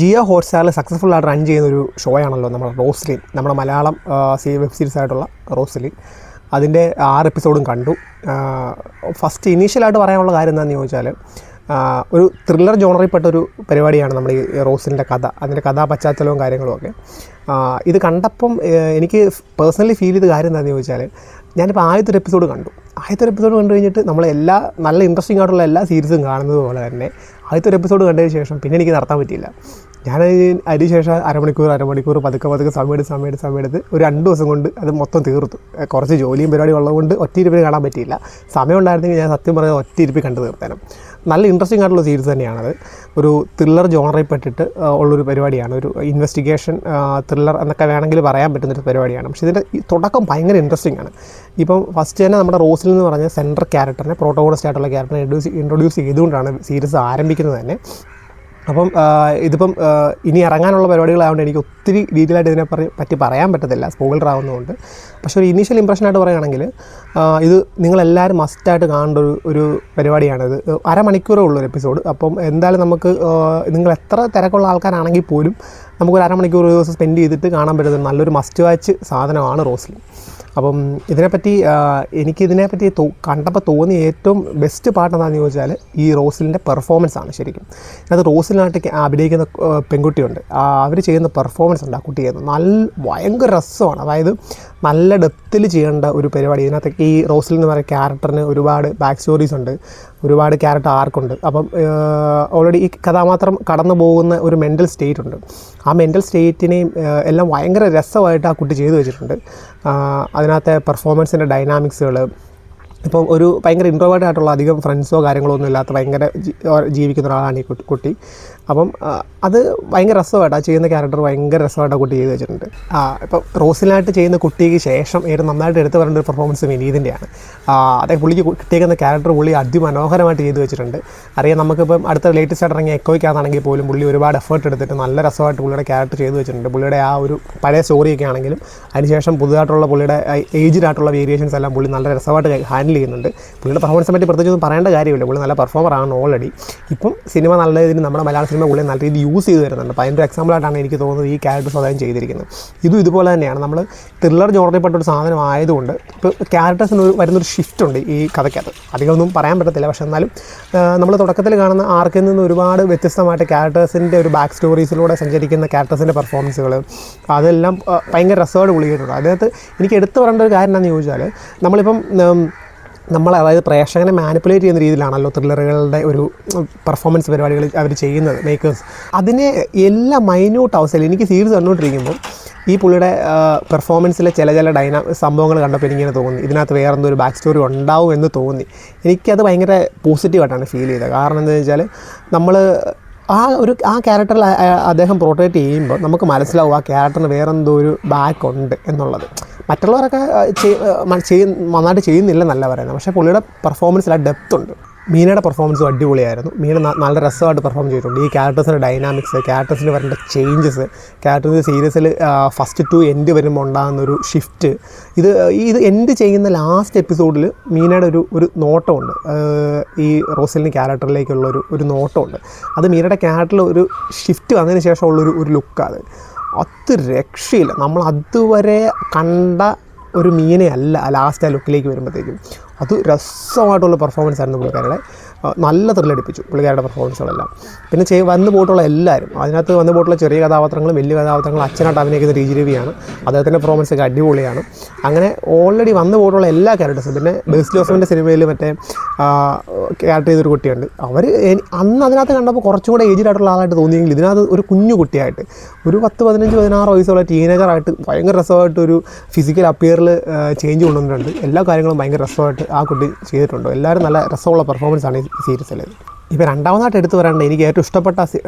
Jio ഹോട്ട്സ്റ്റാറിൽ successful ആയിട്ട് run ചെയ്യുന്ന ഒരു ഷോ ആണല്ലോ നമ്മുടെ റോസ്ലിൻ, നമ്മുടെ മലയാളം വെബ് സീരീസ് ആയിട്ടുള്ള റോസ്ലിൻ. അതിൻ്റെ 6 എപ്പിസോഡും കണ്ടു. ഫസ്റ്റ് ഇനീഷ്യലായിട്ട് പറയാനുള്ള കാര്യം എന്താണെന്ന് ചോദിച്ചാൽ, ഒരു ത്രില്ലർ ജോണറിൽപ്പെട്ട ഒരു പരിപാടിയാണ് നമ്മുടെ ഈ റോസിൻ്റെ കഥ, അതിൻ്റെ കഥാ പശ്ചാത്തലവും കാര്യങ്ങളുമൊക്കെ. ഇത് കണ്ടപ്പം എനിക്ക് പേഴ്സണലി ഫീൽ ചെയ്ത കാര്യം എന്താണെന്ന് ചോദിച്ചാൽ, ഞാനിപ്പോൾ ആദ്യത്തെ എപ്പിസോഡ് കണ്ടു കണ്ടു കഴിഞ്ഞിട്ട് നമ്മളെല്ലാ നല്ല ഇൻട്രസ്റ്റിംഗ് ആയിട്ടുള്ള എല്ലാ സീരീസും കാണുന്നത് പോലെ തന്നെ ആദ്യത്തെ എപ്പിസോഡ് കണ്ടതിന് ശേഷം പിന്നെ എനിക്ക് നടത്താൻ പറ്റിയില്ല. ഞാൻ അതിനുശേഷം അരമണിക്കൂർ പതുക്കെ സമയമെടുത്ത് ഒരു 2 ദിവസം കൊണ്ട് അത് മൊത്തം തീർത്തു. കുറച്ച് ജോലിയും പരിപാടി ഉള്ളതുകൊണ്ട് ഒറ്റയിരുപ്പിൽ കാണാൻ പറ്റിയില്ല. സമയം ഉണ്ടായിരുന്നെങ്കിൽ ഞാൻ സത്യം പറഞ്ഞാൽ ഒറ്റയിരുപ്പിൽ കണ്ടു തീർത്തേനും. നല്ല ഇൻട്രസ്റ്റിംഗ് ആയിട്ടുള്ള സീരീസ് തന്നെയാണത്. ഒരു ത്രില്ലർ ജോണറിൽ പെട്ടിട്ട് ഉള്ളൊരു പരിപാടിയാണ്. ഒരു ഇൻവെസ്റ്റിഗേഷൻ ത്രില്ലർ എന്നൊക്കെ വേണമെങ്കിൽ പറയാൻ പറ്റുന്നൊരു പരിപാടിയാണ്. പക്ഷേ ഇതിൻ്റെ തുടക്കം ഭയങ്കര ഇൻട്രസ്റ്റിംഗ് ആണ്. ഇപ്പം ഫസ്റ്റ് തന്നെ നമ്മുടെ റോസിൽ എന്ന് പറഞ്ഞ സെൻട്രൽ ക്യാരക്ടറിനെ, പ്രോട്ടോഗോണിസ്റ്റ് ആയിട്ടുള്ള ക്യാരക്ടറിനെ ഇൻട്രൊഡ്യൂസ് ചെയ്തുകൊണ്ടാണ് സീരീസ് ആരംഭിക്കുന്നത് തന്നെ. അപ്പം ഇതിപ്പം ഇനി ഇറങ്ങാനുള്ള പരിപാടികളായതുകൊണ്ട് എനിക്ക് ഒത്തിരി ഡീറ്റെയിൽ ആയിട്ട് ഇതിനെ പറ്റി പറയാൻ പറ്റത്തില്ല, സ്പോയിലർ ആവുന്നതുകൊണ്ട്. പക്ഷേ ഒരു ഇനീഷ്യൽ ഇംപ്രഷനായിട്ട് പറയുകയാണെങ്കിൽ ഇത് നിങ്ങളെല്ലാവരും മസ്റ്റായിട്ട് കാണേണ്ട ഒരു പരിപാടിയാണിത്. അരമണിക്കൂറേ ഉള്ളൊരു എപ്പിസോഡ്. അപ്പം എന്തായാലും നമുക്ക് നിങ്ങൾ എത്ര തിരക്കുള്ള ആൾക്കാരാണെങ്കിൽ പോലും നമുക്കൊരു അരമണിക്കൂർ ഒരു ദിവസം സ്പെൻഡ് ചെയ്തിട്ട് കാണാൻ പറ്റുന്ന നല്ലൊരു മസ്റ്റ് വാച്ച് സാധനമാണ് റോസ്ലിൻ. അപ്പം എനിക്കിതിനെപ്പറ്റി കണ്ടപ്പോൾ തോന്നിയ ഏറ്റവും ബെസ്റ്റ് പാർട്ട് എന്താണെന്ന് ചോദിച്ചാൽ ഈ റോസിലിൻ്റെ പെർഫോമൻസ് ആണ്. ശരിക്കും അത് റോസിലിനായിട്ട് അഭിനയിക്കുന്ന പെൺകുട്ടിയുണ്ട്, അവർ ചെയ്യുന്ന പെർഫോമൻസ് ഉണ്ട്. ആ കുട്ടി ചെയ്യുന്നത് ഭയങ്കര രസമാണ്. അതായത് നല്ല ഡെപ്തിൽ ചെയ്യേണ്ട ഒരു പരിപാടി. ഇതിനകത്തേക്ക് ഈ റോസിൽ എന്ന് പറയുന്ന ക്യാരക്ടറിന് ഒരുപാട് ബാക്ക് സ്റ്റോറീസ് ഉണ്ട്, ഒരുപാട് ക്യാരക്ടർ ആർക്കുണ്ട്. അപ്പം ഓൾറെഡി ഈ കഥാപാത്രം കടന്നു പോകുന്ന ഒരു മെൻ്റൽ സ്റ്റേറ്റ് ഉണ്ട്. ആ മെൻ്റൽ സ്റ്റേറ്റിനെയും എല്ലാം ഭയങ്കര രസമായിട്ട് ആ കുട്ടി ചെയ്തു വെച്ചിട്ടുണ്ട്. അതിനകത്തെ പെർഫോമൻസിൻ്റെ ഡൈനാമിക്സുകൾ, ഇപ്പം ഒരു ഭയങ്കര ഇൻട്രോവേർട്ട് ആയിട്ടുള്ള, അധികം ഫ്രണ്ട്സോ കാര്യങ്ങളോ ഒന്നും ഇല്ലാത്ത ഭയങ്കര ജീവിക്കുന്ന ഒരാളാണ് ഈ കുട്ടി. അപ്പം അത് ഭയങ്കര രസമായിട്ട് ആ ചെയ്യുന്ന ക്യാരക്ടർ ഭയങ്കര രസമായിട്ട് ആ കുട്ടി ചെയ്ത് വെച്ചിട്ടുണ്ട്. ഇപ്പം റോസിനായിട്ട് ചെയ്യുന്ന കുട്ടിക്ക് ശേഷം ഏറ്റവും നന്നായിട്ട് എടുത്തു പറയേണ്ട ഒരു പെർഫോമൻസ് വിനീതിൻ്റെയാണ്. അതേ പുള്ളിക്ക് കിട്ടിയേക്കുന്ന ക്യാരക്ടർ പുള്ളി അതിമനോഹരമായിട്ട് ചെയ്ത് വെച്ചിട്ടുണ്ട്. അറിയാം, നമുക്കിപ്പം അടുത്ത ലേറ്റസ്റ്റ് ആയിട്ട് ഇറങ്ങിയ എക്കോയ്ക്കാണെണെങ്കിൽ പോലും പുള്ളി ഒരുപാട് എഫേർട്ട് എടുത്തിട്ട് നല്ല രസമായിട്ട് പുള്ളിയുടെ ക്യാരക്ടർ ചെയ്ത് വെച്ചിട്ടുണ്ട്. പുള്ളിയുടെ ആ ഒരു പഴയ സ്റ്റോറിയൊക്കെ ആണെങ്കിലും അതിനുശേഷം പുതുതായിട്ടുള്ള പുള്ളിയുടെ ഏജ്ഡ് ആയിട്ടുള്ള വേരിയേഷൻസ് എല്ലാം പുള്ളി നല്ല രസമായിട്ട് ഹാൻഡിൽ ചെയ്യുന്നുണ്ട്. പുള്ളിയുടെ പെർഫോമൻസിനെ പറ്റി പ്രത്യേകിച്ചൊന്നും പറയേണ്ട കാര്യമില്ല, പുള്ളി നല്ല പെർഫോമറാണ് ഓൾറെഡി. ഇപ്പം സിനിമ നല്ല രീതിയിൽ നമ്മുടെ മലയാള സിനിമ പുള്ളി നല്ല രീതിയിൽ യൂസ് ചെയ്ത് വരുന്നുണ്ട്. അപ്പോൾ അതിൻ്റെ എക്സാമ്പിളായിട്ടാണ് എനിക്ക് തോന്നുന്നത് ഈ ക്യാരക്ടേഴ്സ് അദ്ദേഹം ചെയ്തിരിക്കുന്നത്. ഇതുപോലെ തന്നെയാണ്. നമ്മൾ ത്രില്ലർ ജോണറിൽപ്പെട്ടൊരു സാധനം ആയതുകൊണ്ട് ഇപ്പോൾ ക്യാരക്ടേഴ്സിന് വരുന്നൊരു ഷിഫ്റ്റ് ഉണ്ട് ഈ കഥയ്ക്കകത്ത്. അധികമൊന്നും പറയാൻ പറ്റത്തില്ല, പക്ഷേ എന്നാലും നമ്മൾ തുടക്കത്തിൽ കാണുന്ന ആർക്കിൽ നിന്ന് ഒരുപാട് വ്യത്യസ്തമായിട്ട് ക്യാരക്ടേഴ്സിൻ്റെ ഒരു ബാക്ക് സ്റ്റോറീസിലൂടെ സഞ്ചരിക്കുന്ന ക്യാരക്ടേഴ്സിൻ്റെ പെർഫോമൻസുകൾ അതെല്ലാം ഭയങ്കര രസമായിട്ട് പുള്ളിയിട്ടുണ്ട്. അതിനകത്ത് എനിക്ക് എടുത്തു പറയേണ്ട ഒരു കാര്യം എന്താണെന്ന് ചോദിച്ചാൽ, അതായത് പ്രേക്ഷകനെ മാനിപ്പുലേറ്റ് ചെയ്യുന്ന രീതിയിലാണല്ലോ ത്രില്ലറുകളുടെ ഒരു പെർഫോമൻസ് പരിപാടികൾ അവർ ചെയ്യുന്നത്, മേക്കേഴ്സ്. അതിനെ എല്ലാ മൈന്യൂട്ട് അവസ്ഥയിൽ എനിക്ക് സീരീസ് കണ്ടുകൊണ്ടിരിക്കുമ്പോൾ ഈ പുള്ളിയുടെ പെർഫോമൻസിലെ ചില സംഭവങ്ങൾ കണ്ടപ്പോൾ എനിക്കിങ്ങനെ തോന്നി, ഇതിനകത്ത് വേറെ എന്തോ ഒരു ബാക്ക് സ്റ്റോറി ഉണ്ടാവും എന്ന് തോന്നി. എനിക്കത് ഭയങ്കര പോസിറ്റീവായിട്ടാണ് ഫീൽ ചെയ്തത്. കാരണം എന്താണെന്ന് വെച്ചാൽ ആ ക്യാരക്ടറിൽ അദ്ദേഹം പോർട്രേറ്റ് ചെയ്യുമ്പോൾ നമുക്ക് മനസ്സിലാവും ആ ക്യാരക്ടറിന് വേറെന്തോ ഒരു ബാക്ക് ഉണ്ട് എന്നുള്ളത്. മറ്റുള്ളവരൊക്കെ നന്നായിട്ട് ചെയ്യുന്നില്ലെന്നല്ല പറയുന്നത്, പക്ഷേ പുള്ളിയുടെ പെർഫോമൻസിൽ ആ ഡെപ്ത് ഉണ്ട്. മീനയുടെ പെർഫോമൻസും അടിപൊളിയായിരുന്നു. മീന നല്ല രസമായിട്ട് പെർഫോം ചെയ്തിട്ടുണ്ട്. ഈ ക്യാരക്ടേഴ്സിൻ്റെ ഡൈനാമിക്സ്, ക്യാരക്ടേഴ്സിന് വരേണ്ട ചേഞ്ചസ്, ക്യാരക്ടേഴ്സ് സീരീസിൽ ഫസ്റ്റ് ടു എൻഡ് വരുമ്പോൾ ഉണ്ടാകുന്നൊരു ഷിഫ്റ്റ്, ഇത് എൻഡ് ചെയ്യുന്ന ലാസ്റ്റ് എപ്പിസോഡിൽ മീനയുടെ ഒരു നോട്ടമുണ്ട്, ഈ റോസലിൻ ക്യാരക്ടറിലേക്കുള്ള ഒരു നോട്ടമുണ്ട്. അത് മീനയുടെ ക്യാരക്ടറിൽ ഒരു ഷിഫ്റ്റ് വന്നതിന് ശേഷമുള്ളൊരു ലുക്കാണ്. അത് രക്ഷയില്ല. നമ്മൾ അതുവരെ കണ്ട ഒരു മീനെ അല്ല ലാസ്റ്റ് ആ ലുക്കിലേക്ക് വരുമ്പോഴത്തേക്കും. അത് രസമായിട്ടുള്ള പെർഫോമൻസ് ആയിരുന്നു പുള്ളിക്കാരുടെ. നല്ല ത്രില്ലടിപ്പിച്ചു പുള്ളിക്കാരുടെ പെർഫോമൻസുകളെല്ലാം. പിന്നെ വന്നു പോയിട്ടുള്ള എല്ലാവരും, അതിനകത്ത് വന്നു പോയിട്ടുള്ള ചെറിയ കഥാപാത്രങ്ങളും വലിയ കഥാപാത്രങ്ങളും അച്ഛനായിട്ട് അഭിനയിക്കുന്ന രവിയാണ്. അദ്ദേഹത്തിൻ്റെ പെർഫോമൻസ് ഒക്കെ അടിപൊളിയാണ്. അങ്ങനെ ഓൾറെഡി വന്നു പോയിട്ടുള്ള എല്ലാ ക്യാരക്ടേഴ്സും. പിന്നെ ബേസ് ജോസഫിൻ്റെ സിനിമയിൽ മറ്റേ ക്യാരക്ടർ ചെയ്തൊരു കുട്ടിയുണ്ട്. അന്ന് അതിനകത്ത് കണ്ടപ്പോൾ കുറച്ചും കൂടെ ഏജ്ഡ് ആയിട്ടുള്ള ആളായിട്ട് തോന്നിയെങ്കിൽ ഇതിനകത്ത് ഒരു കുഞ്ഞു കുട്ടിയായിട്ട്, ഒരു 10-15-16 വയസ്സുള്ള ടീനേജറായിട്ട് ഭയങ്കര രസമായിട്ട് ഒരു ഫിസിക്കൽ അപ്പിയറിൽ ചേഞ്ച് കൊണ്ടുവന്നിട്ടുണ്ട്. എല്ലാ കാര്യങ്ങളും ഭയങ്കര രസമായിട്ട് ആ കുട്ടി ചെയ്തിട്ടുണ്ട്. എല്ലാവരും നല്ല രസമുള്ള പെർഫോമൻസാണ് ഈ സീരീസിൽ. ഇപ്പോൾ രണ്ടാമതായിട്ട് എടുത്തു പറയേണ്ടത്, എനിക്ക് ഏറ്റവും ഇഷ്ടപ്പെട്ട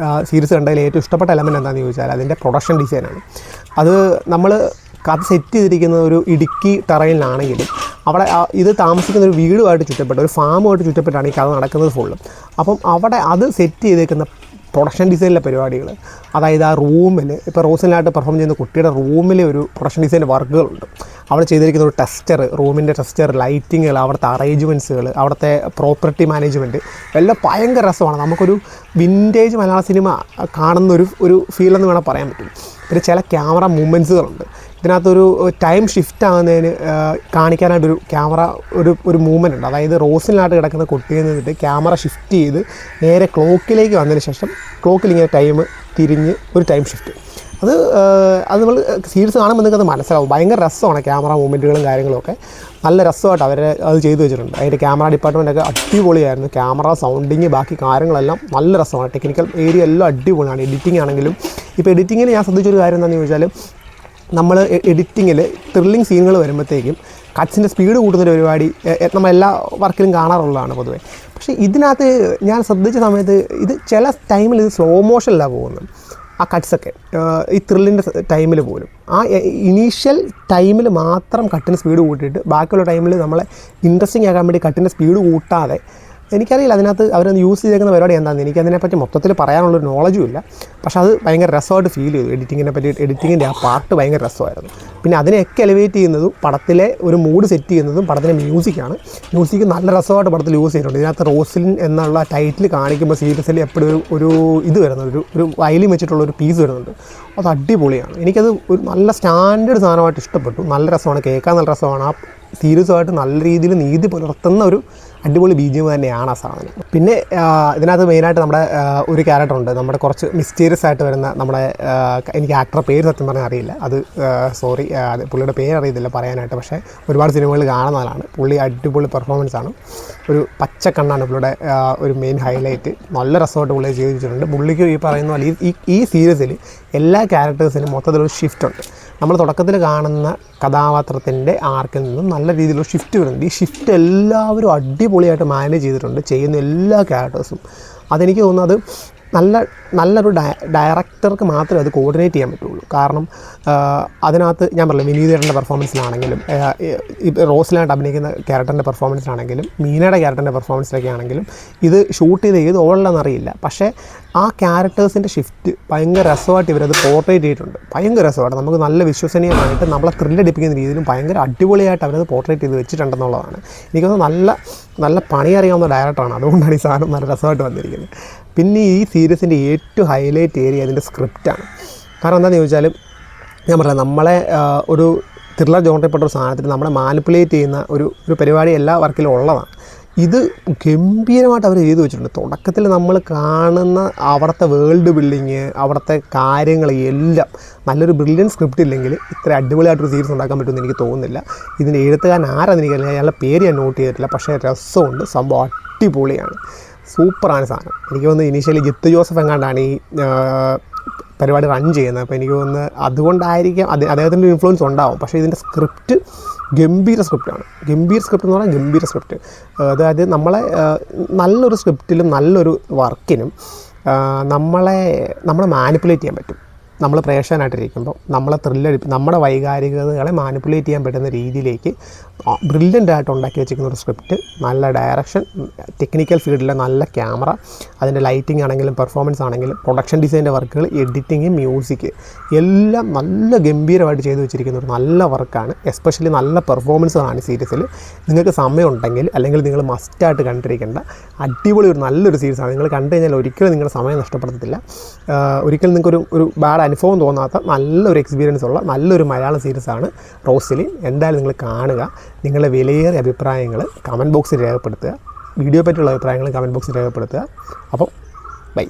സീരീസ് കണ്ടതിൽ ഏറ്റവും ഇഷ്ടപ്പെട്ട എലമെൻറ്റ് എന്താണെന്ന് ചോദിച്ചാൽ അതിൻ്റെ പ്രൊഡക്ഷൻ ഡിസൈനാണ്. അത് നമ്മൾ കഥ സെറ്റ് ചെയ്തിരിക്കുന്നത് ഒരു ഇടുക്കി ടെറൈനിലാണെങ്കിലും അവിടെ ഇത് താമസിക്കുന്ന ഒരു വീടുമായിട്ട് ചുറ്റപ്പെട്ട്, ഒരു ഫാമുമായിട്ട് ചുറ്റപ്പെട്ടാണ് ഈ കഥ നടക്കുന്നത് ഫുള്ളും. അപ്പം അവിടെ അത് സെറ്റ് ചെയ്തേക്കുന്ന പ്രൊഡക്ഷൻ ഡിസൈനിലെ പരിപാടികൾ, അതായത് ആ റൂമിൽ ഇപ്പോൾ റോസിലായിട്ട് പെർഫോം ചെയ്യുന്ന കുട്ടിയുടെ റൂമിൽ ഒരു പ്രൊഡക്ഷൻ ഡിസൈൻ വർക്കുകളുണ്ട്. അവിടെ ചെയ്തിരിക്കുന്ന ഒരു ടെക്സ്ചർ, റൂമിൻ്റെ ടെക്സ്ചർ, ലൈറ്റിങ്ങുകൾ, അവിടുത്തെ അറേഞ്ച്മെൻറ്റ്സുകൾ, അവിടുത്തെ പ്രോപ്പർട്ടി മാനേജ്മെൻറ്റ് എല്ലാം ഭയങ്കര രസമാണ്. നമുക്കൊരു വിൻറ്റേജ് മലയാള സിനിമ കാണുന്നൊരു ഫീലെന്ന് വേണം പറയാൻ പറ്റും. പിന്നെ ചില ക്യാമറ മൂവ്മെൻറ്റ്സുകളുണ്ട്. ഇതിനകത്തൊരു ടൈം ഷിഫ്റ്റ് ആകുന്നതിന് കാണിക്കാനായിട്ടൊരു ക്യാമറ ഒരു മൂവ്മെൻ്റ് ഉണ്ട്. അതായത് റോസിലായിട്ട് കിടക്കുന്ന കുട്ടിയിൽ നിന്നിട്ട് ക്യാമറ ഷിഫ്റ്റ് ചെയ്ത് നേരെ ക്ലോക്കിലേക്ക് വന്നതിന് ശേഷം ക്ലോക്കിൽ ഇങ്ങനെ ടൈം തിരിഞ്ഞ് ഒരു ടൈം ഷിഫ്റ്റ്. അത് നമ്മൾ സീരീസ് കാണുമ്പോൾ നിങ്ങൾക്കത് മനസ്സിലാവും. ഭയങ്കര രസമാണ് ക്യാമറ മൂവ്മെൻറ്റുകളും കാര്യങ്ങളൊക്കെ. നല്ല രസമായിട്ട് അവർ അത് ചെയ്തു വെച്ചിട്ടുണ്ട്. അതിൻ്റെ ക്യാമറ ഡിപ്പാർട്ട്മെൻറ്റൊക്കെ അടിപൊളിയായിരുന്നു. ക്യാമറ, സൗണ്ടിങ്, ബാക്കി കാര്യങ്ങളെല്ലാം നല്ല രസമാണ്. ടെക്നിക്കൽ ഏരിയ എല്ലാം അടിപൊളിയാണ്. എഡിറ്റിംഗ് ആണെങ്കിലും ഇപ്പോൾ എഡിറ്റിങ്ങിന് ഞാൻ ശ്രദ്ധിച്ചൊരു കാര്യം എന്താണെന്ന് ചോദിച്ചാൽ, നമ്മൾ എഡിറ്റിങ്ങിൽ ത്രില്ലിങ് സീനുകൾ വരുമ്പോഴത്തേക്കും കട്ട്സിൻ്റെ സ്പീഡ് കൂട്ടുന്നൊരു പരിപാടി നമ്മളെല്ലാ വർക്കിലും കാണാറുള്ളതാണ് പൊതുവേ. പക്ഷേ ഇതിനകത്ത് ഞാൻ ശ്രദ്ധിച്ച സമയത്ത് ഇത് ചില ടൈമിൽ ഇത് സ്ലോ മോഷനിലാണ് പോകുന്നത്. ആ കട്ട്സൊക്കെ ഈ ത്രില്ലിൻ്റെ ടൈമിൽ പോലും ആ ഇനീഷ്യൽ ടൈമിൽ മാത്രം കട്ടിന് സ്പീഡ് കൂട്ടിയിട്ട് ബാക്കിയുള്ള ടൈമിൽ നമ്മളെ ഇൻട്രസ്റ്റിംഗ് ആക്കാൻ വേണ്ടി കട്ടിൻ്റെ സ്പീഡ് കൂട്ടാതെ, എനിക്കറിയില്ല അതിനകത്ത് അവരൊന്ന് യൂസ് ചെയ്തേക്കുന്ന പരിപാടി എന്താണെന്ന്. എനിക്കതിനെപ്പറ്റി മൊത്തത്തിൽ പറയാനുള്ളൊരു നോളജും ഇല്ല. പക്ഷേ അത് ഭയങ്കര രസമായിട്ട് ഫീൽ ചെയ്തു. എഡിറ്റിങ്ങിൻ്റെ ആ പാർട്ട് ഭയങ്കര രസമായിരുന്നു. പിന്നെ അതിനെയൊക്കെ എലിവേറ്റ് ചെയ്യുന്നതും പടത്തിലെ ഒരു മൂഡ് സെറ്റ് ചെയ്യുന്നതും പടത്തിലെ മ്യൂസിക്കാണ്. മ്യൂസിക് നല്ല രസമായിട്ട് പടത്തിൽ യൂസ് ചെയ്തിട്ടുണ്ട്. ഇതിനകത്ത് റോസ്ലിൻ എന്നുള്ള ടൈറ്റിൽ കാണിക്കുമ്പോൾ സീരിയസിൽ എപ്പോഴും ഒരു ഇത് വരുന്നുണ്ട്, ഒരു വയലിൻ വെച്ചിട്ടുള്ളൊരു പീസ് വരുന്നുണ്ട്. അത് അടിപൊളിയാണ്. എനിക്കത് ഒരു നല്ല സ്റ്റാൻഡേർഡ് സാധനമായിട്ട് ഇഷ്ടപ്പെട്ടു. നല്ല രസമാണ്, കേൾക്കാൻ നല്ല രസമാണ്. ആ സീരിയസുമായിട്ട് നല്ല രീതിയിൽ നീതി പുലർത്തുന്ന ഒരു അടിപൊളി BGM തന്നെയാണ് ആ സാധനം. പിന്നെ ഇതിനകത്ത് മെയിനായിട്ട് നമ്മുടെ ഒരു ക്യാരക്ടറുണ്ട്, നമ്മുടെ കുറച്ച് മിസ്റ്റീരിയസ് ആയിട്ട് വരുന്ന നമ്മുടെ, എനിക്ക് ആക്ടറെ പേര് സത്യം പറഞ്ഞാൽ അറിയില്ല, അത് സോറി, അത് പുള്ളിയുടെ പേര് അറിയത്തില്ല പറയാനായിട്ട്. പക്ഷേ ഒരുപാട് സിനിമകളിൽ കാണുന്നതാണ്. പുള്ളി അടിപൊളി പെർഫോമൻസാണ്. ഒരു പച്ചക്കണ്ണാണ് പുള്ളിയുടെ ഒരു മെയിൻ ഹൈലൈറ്റ്. നല്ല രസമായിട്ട് പുള്ളി ചെയ്തിട്ടുണ്ട്. പുള്ളിക്ക് ഈ പറയുന്ന പോലെ ഈ സീരീസിൽ എല്ലാ ക്യാരക്ടേഴ്സിനും മൊത്തത്തിലൊരു ഷിഫ്റ്റ് ഉണ്ട്. നമ്മൾ തുടക്കത്തിൽ കാണുന്ന കഥാപാത്രത്തിൻ്റെ ആർക്കിൽ നിന്നും നല്ല രീതിയിലുള്ള ഷിഫ്റ്റ് വരുന്നുണ്ട്. ഈ ഷിഫ്റ്റ് എല്ലാവരും അടിപൊളിയായിട്ട് മാനേജ് ചെയ്തിട്ടുണ്ട്, ചെയ്യുന്ന എല്ലാ ക്യാരക്ടേഴ്സും. അതെനിക്ക് തോന്നുന്നത് നല്ലൊരു ഡയറക്ടർക്ക് മാത്രമേ അത് കോർഡിനേറ്റ് ചെയ്യാൻ പറ്റുള്ളൂ. കാരണം അതിനകത്ത് ഞാൻ പറഞ്ഞില്ല, വിനീതേട്ടൻ്റെ പെർഫോമൻസിലാണെങ്കിലും, റോസിലായിട്ട് അഭിനയിക്കുന്ന ക്യാരക്ടറിൻ്റെ പെർഫോമൻസിലാണെങ്കിലും, മീനയുടെ ക്യാരക്ടറിൻ്റെ പെർഫോമൻസിലൊക്കെ ആണെങ്കിലും, ഇത് ഷൂട്ട് ചെയ്ത് ഏത് ഓളിലെന്നറിയില്ല, പക്ഷേ ആ ക്യാരക്ടേഴ്സിൻ്റെ ഷിഫ്റ്റ് ഭയങ്കര രസമായിട്ട് ഇവരത് പോർട്രേറ്റ് ചെയ്തിട്ടുണ്ട്. ഭയങ്കര രസമായിട്ട് നമുക്ക് നല്ല വിശ്വസനീയമായിട്ട് നമ്മളെ ത്രില്ലടിപ്പിക്കുന്ന രീതിയിലും ഭയങ്കര അടിപൊളിയായിട്ട് അവരത് പോർട്രേറ്റ് ചെയ്ത് വെച്ചിട്ടുണ്ടെന്നുള്ളതാണ്. എനിക്കത് നല്ല പണി അറിയാവുന്ന ഡയറക്ടറാണ്. അതുകൊണ്ടാണ് ഈ സാധനം നല്ല രസമായിട്ട് വന്നിരിക്കുന്നത്. പിന്നെ ഈ സീരീസിൻ്റെ ഏറ്റവും ഹൈലൈറ്റ് ഏരിയ അതിൻ്റെ സ്ക്രിപ്റ്റാണ്. കാരണം എന്താണെന്ന് ചോദിച്ചാൽ, ഞാൻ പറയാം, നമ്മളെ ഒരു ത്രില്ലർ ജോണറിൽപ്പെട്ട ഒരു സാധനത്തിൽ നമ്മളെ മാനിപ്പുലേറ്റ് ചെയ്യുന്ന ഒരു പരിപാടി എല്ലാ വർക്കിലും ഉള്ളതാണ്. ഇത് ഗംഭീരമായിട്ട് അവർ ചെയ്തു വെച്ചിട്ടുണ്ട്. തുടക്കത്തിൽ നമ്മൾ കാണുന്ന അവിടുത്തെ വേൾഡ് ബിൽഡിങ്, അവിടുത്തെ കാര്യങ്ങൾ എല്ലാം നല്ലൊരു ബ്രില്യൻ സ്ക്രിപ്റ്റ് ഇല്ലെങ്കിൽ ഇത്ര അടിപൊളിയായിട്ടൊരു സീരീസ് ഉണ്ടാക്കാൻ പറ്റുമെന്ന് എനിക്ക് തോന്നുന്നില്ല. ഇതിൻ്റെ എഴുത്തുകാരൻ ആരാന്ന് എനിക്കറിയില്ല, അയാളുടെ പേര് ഞാൻ നോട്ട് ചെയ്തിട്ടില്ല. പക്ഷേ രസമുണ്ട്, സംഭവം അടിപൊളിയാണ്, സൂപ്പറാണ് സാധനം. എനിക്ക് തോന്നുന്നു ഇനീഷ്യലി ജിത്ത് ജോസഫ് എങ്ങാണ്ടാണ് ഈ പരിപാടി റൺ ചെയ്യുന്നത്. അപ്പോൾ എനിക്ക് തോന്നുന്നത് അതുകൊണ്ടായിരിക്കാം അദ്ദേഹത്തിൻ്റെ ഇൻഫ്ലുവൻസ് ഉണ്ടാവും. പക്ഷേ ഇതിൻ്റെ സ്ക്രിപ്റ്റ് ഗംഭീര സ്ക്രിപ്റ്റാണ്. ഗംഭീര സ്ക്രിപ്റ്റ് എന്ന് പറഞ്ഞാൽ ഗംഭീര സ്ക്രിപ്റ്റ്. അതായത് നമ്മളെ നല്ലൊരു സ്ക്രിപ്റ്റിലും നല്ലൊരു വർക്കിനും നമ്മളെ മാനിപ്പുലേറ്റ് ചെയ്യാൻ പറ്റും. നമ്മൾ പ്രേക്ഷകനായിട്ടിരിക്കുമ്പോൾ നമ്മളെ നമ്മുടെ വൈകാരികതകളെ മാനിപ്പുലേറ്റ് ചെയ്യാൻ പറ്റുന്ന രീതിയിലേക്ക് ബ്രില്യൻ്റായിട്ട് ഉണ്ടാക്കി വെച്ചിരിക്കുന്ന ഒരു സ്ക്രിപ്റ്റ്, നല്ല ഡയറക്ഷൻ, ടെക്നിക്കൽ ഫീൽഡിലെ നല്ല ക്യാമറ, അതിൻ്റെ ലൈറ്റിംഗ് ആണെങ്കിലും പെർഫോമൻസ് ആണെങ്കിലും പ്രൊഡക്ഷൻ ഡിസൈൻ്റെ വർക്കുകൾ, എഡിറ്റിങ്, മ്യൂസിക് എല്ലാം നല്ല ഗംഭീരമായിട്ട് ചെയ്തു വെച്ചിരിക്കുന്ന ഒരു നല്ല വർക്കാണ്. എസ്പെഷ്യലി നല്ല പെർഫോമൻസാണ് ഈ സീരീസിൽ. നിങ്ങൾക്ക് സമയമുണ്ടെങ്കിൽ അല്ലെങ്കിൽ നിങ്ങൾ മസ്റ്റായിട്ട് കണ്ടിരിക്കേണ്ട അടിപൊളി നല്ലൊരു സീരീസാണ്. നിങ്ങൾ കണ്ടു കഴിഞ്ഞാൽ ഒരിക്കലും നിങ്ങളുടെ സമയം നഷ്ടപ്പെടുത്തില്ല. ഒരിക്കലും നിങ്ങൾക്കൊരു ബാഡ് അനുഭവം തോന്നാത്ത നല്ലൊരു എക്സ്പീരിയൻസ് ഉള്ള നല്ലൊരു മലയാളം സീരീസാണ് റോസ്ലിൻ. എന്തായാലും നിങ്ങൾ കാണുക. നിങ്ങളുടെ വിലയേറിയ അഭിപ്രായങ്ങൾ കമൻറ്റ് ബോക്സിൽ രേഖപ്പെടുത്തുക. വീഡിയോ പറ്റിയുള്ള അഭിപ്രായങ്ങൾ കമൻറ്റ് ബോക്സിൽ രേഖപ്പെടുത്തുക. അപ്പം ബൈ.